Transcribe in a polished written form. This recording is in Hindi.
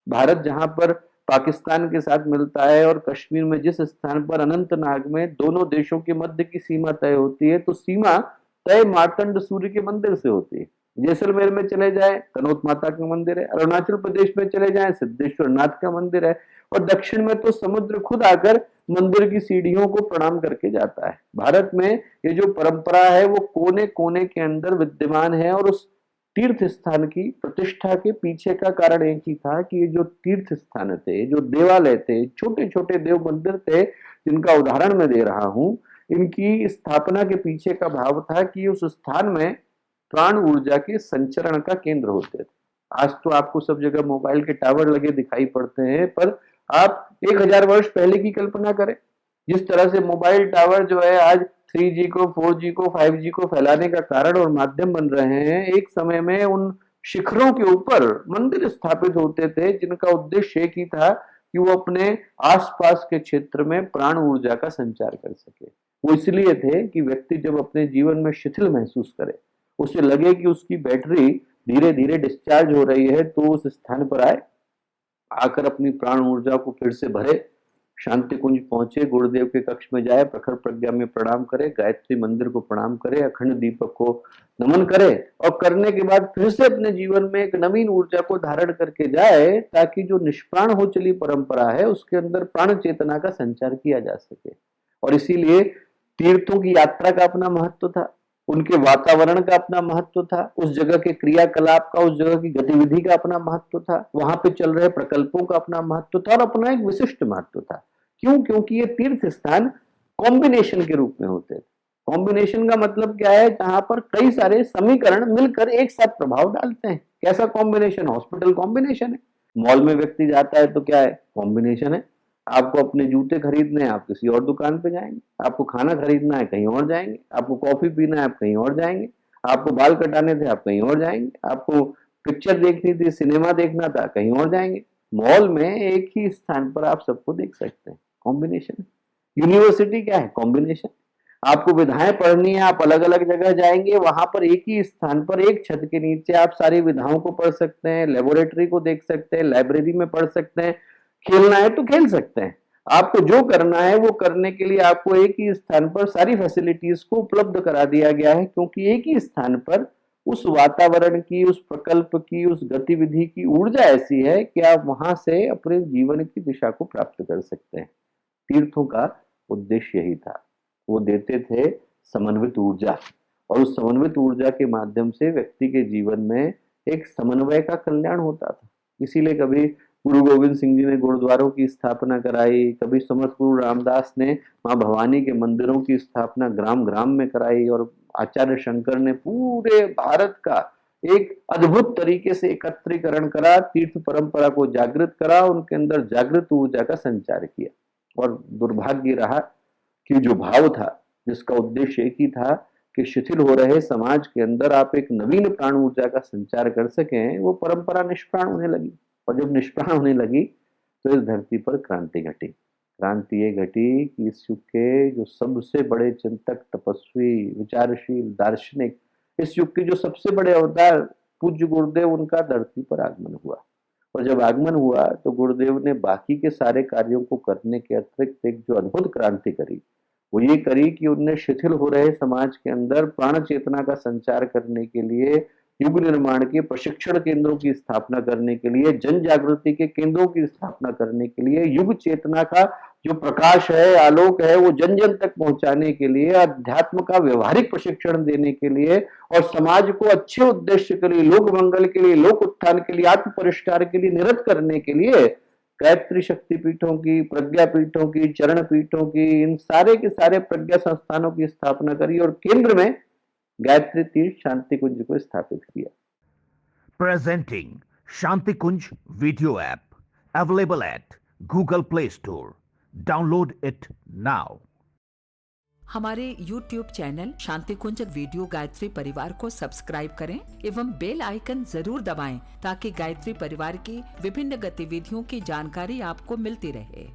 भारत जहां पर पाकिस्तान के साथ मिलता है और कश्मीर में जिस स्थान पर अनंतनाग में दोनों देशों के मध्य की सीमा तय होती है, तो सीमा तय मार्तंड सूर्य के मंदिर से होती है। जैसलमेर में चले जाए तनोत माता का मंदिर है, अरुणाचल प्रदेश में चले जाए सिद्धेश्वर नाथ का मंदिर है, और दक्षिण में तो समुद्र खुद आकर मंदिर की सीढ़ियों को प्रणाम करके जाता है। भारत में ये जो परंपरा है वो कोने कोने के अंदर विद्यमान है, और उस तीर्थ स्थान की प्रतिष्ठा के पीछे का कारण एक ही था कि ये जो तीर्थ स्थान थे, जो देवालय थे, छोटे छोटे देव मंदिर थे जिनका उदाहरण मैं दे रहा हूं, इनकी स्थापना के पीछे का भाव था कि उस स्थान में प्राण ऊर्जा के संचरण का केंद्र होते थे। आज तो आपको सब जगह मोबाइल के टावर लगे दिखाई पड़ते हैं, पर आप 1000 वर्ष पहले की कल्पना करें, जिस तरह से मोबाइल टावर जो है आज 3G को, 4G को, 5G को फैलाने का कारण और माध्यम बन रहे हैं, एक समय में उन शिखरों के ऊपर मंदिर स्थापित होते थे जिनका उद्देश्य एक ही था कि वो अपने आसपास के क्षेत्र में प्राण ऊर्जा का संचार कर सके। वो इसलिए थे कि व्यक्ति जब अपने जीवन में शिथिल महसूस करे, उसे लगे कि उसकी बैटरी धीरे धीरे डिस्चार्ज हो रही है, तो उस स्थान पर आए, आकर अपनी प्राण ऊर्जा को फिर से भरे, शांति कुंज पहुंचे, गुरुदेव के कक्ष में जाए, प्रखर प्रज्ञा में प्रणाम करे, गायत्री मंदिर को प्रणाम करे, अखंड दीपक को नमन करे, और करने के बाद फिर से अपने जीवन में एक नवीन ऊर्जा को धारण करके जाए, ताकि जो निष्प्राण हो चली परंपरा है उसके अंदर प्राण चेतना का संचार किया जा सके। और इसीलिए तीर्थों की यात्रा का अपना महत्व था, उनके वातावरण का अपना महत्व था, उस जगह के क्रियाकलाप का, उस जगह की गतिविधि का अपना महत्व था, वहां पे चल रहे प्रकल्पों का अपना महत्व था और अपना एक विशिष्ट महत्व था। क्यों? क्योंकि ये तीर्थ स्थान कॉम्बिनेशन के रूप में होते थे। कॉम्बिनेशन का मतलब क्या है? जहां पर कई सारे समीकरण मिलकर एक साथ प्रभाव डालते हैं। कैसा कॉम्बिनेशन? हॉस्पिटल कॉम्बिनेशन है। मॉल में व्यक्ति जाता है तो क्या है? कॉम्बिनेशन है। आपको अपने जूते खरीदने हैं, आप किसी और दुकान पे जाएंगे। आपको खाना खरीदना है, कहीं और जाएंगे। आपको कॉफी पीना है, आप कहीं और जाएंगे। आपको बाल कटाने थे, आप कहीं और जाएंगे। आपको पिक्चर देखनी थी, सिनेमा देखना था, कहीं और जाएंगे। मॉल में एक ही स्थान पर आप सबको देख सकते हैं। कॉम्बिनेशन। यूनिवर्सिटी क्या है? कॉम्बिनेशन। आपको विधाएं पढ़नी है, आप अलग अलग जगह जाएंगे, वहां पर एक ही स्थान पर एक छत के नीचे आप सारी विधाओं को पढ़ सकते हैं, लेबोरेटरी को देख सकते हैं, लाइब्रेरी में पढ़ सकते हैं, खेलना है तो खेल सकते हैं। आपको जो करना है वो करने के लिए आपको एक ही स्थान पर सारी फैसिलिटीज को उपलब्ध करा दिया गया है, क्योंकि एक ही स्थान पर उस वातावरण की, उस प्रकल्प की, उस गतिविधि की ऊर्जा ऐसी है कि आप वहां से अपने जीवन की दिशा को प्राप्त कर सकते हैं। तीर्थों का उद्देश्य यही था। वो देते थे समन्वित ऊर्जा, और उस समन्वित ऊर्जा के माध्यम से व्यक्ति के जीवन में एक समन्वय का कल्याण होता था। इसीलिए कभी गुरु गोविंद सिंह जी ने गुरुद्वारों की स्थापना कराई, कभी समर्थ गुरु रामदास ने माँ भवानी के मंदिरों की स्थापना ग्राम ग्राम में कराई, और आचार्य शंकर ने पूरे भारत का एक अद्भुत तरीके से एकत्रीकरण करा, तीर्थ परंपरा को जागृत करा, उनके अंदर जागृत ऊर्जा का संचार किया। और दुर्भाग्य रहा कि जो भाव था, जिसका उद्देश्य एक ही था कि शिथिल हो रहे समाज के अंदर आप एक नवीन प्राण ऊर्जा का संचार कर सकें, वो परंपरा निष्प्राण होने लगी। और जब निष्प्राण होने लगी तो इस धरती पर क्रांति घटी। क्रांति ये घटी कि इस युग के जो सबसे बड़े चिंतक, तपस्वी, विचारशील, दार्शनिक, इस युग के जो सबसे बड़े अवतार पूज्य गुरुदेव, उनका धरती पर आगमन हुआ। और जब आगमन हुआ तो गुरुदेव ने बाकी के सारे कार्यों को करने के अतिरिक्त एक जो अद्भुत क्रांति करी, वो ये करी कि उनने शिथिल हो रहे समाज के अंदर प्राण चेतना का संचार करने के लिए, युग निर्माण के प्रशिक्षण केंद्रों की स्थापना करने के लिए, जन जागृति के केंद्रों की स्थापना करने के लिए, युग चेतना का जो प्रकाश है, आलोक है, वो जन जन तक पहुंचाने के लिए, अध्यात्म का व्यवहारिक प्रशिक्षण देने के लिए, और समाज को अच्छे उद्देश्य के लिए, लोक मंगल के लिए, लोक उत्थान के लिए, आत्म परिष्कार के लिए निरत करने के लिए गायत्री शक्ति पीठों की, प्रज्ञा पीठों की, चरण पीठों की, इन सारे के सारे प्रज्ञा संस्थानों की स्थापना करी, और केंद्र में गायत्री तीर्थ शांति कुंज को स्थापित किया। Presenting Shanti Kunj video app, available at Google play store. Download it now. हमारे YouTube चैनल शांति कुंज वीडियो गायत्री परिवार को सब्सक्राइब करें एवं बेल आइकन जरूर दबाएं, ताकि गायत्री परिवार की विभिन्न गतिविधियों की जानकारी आपको मिलती रहे।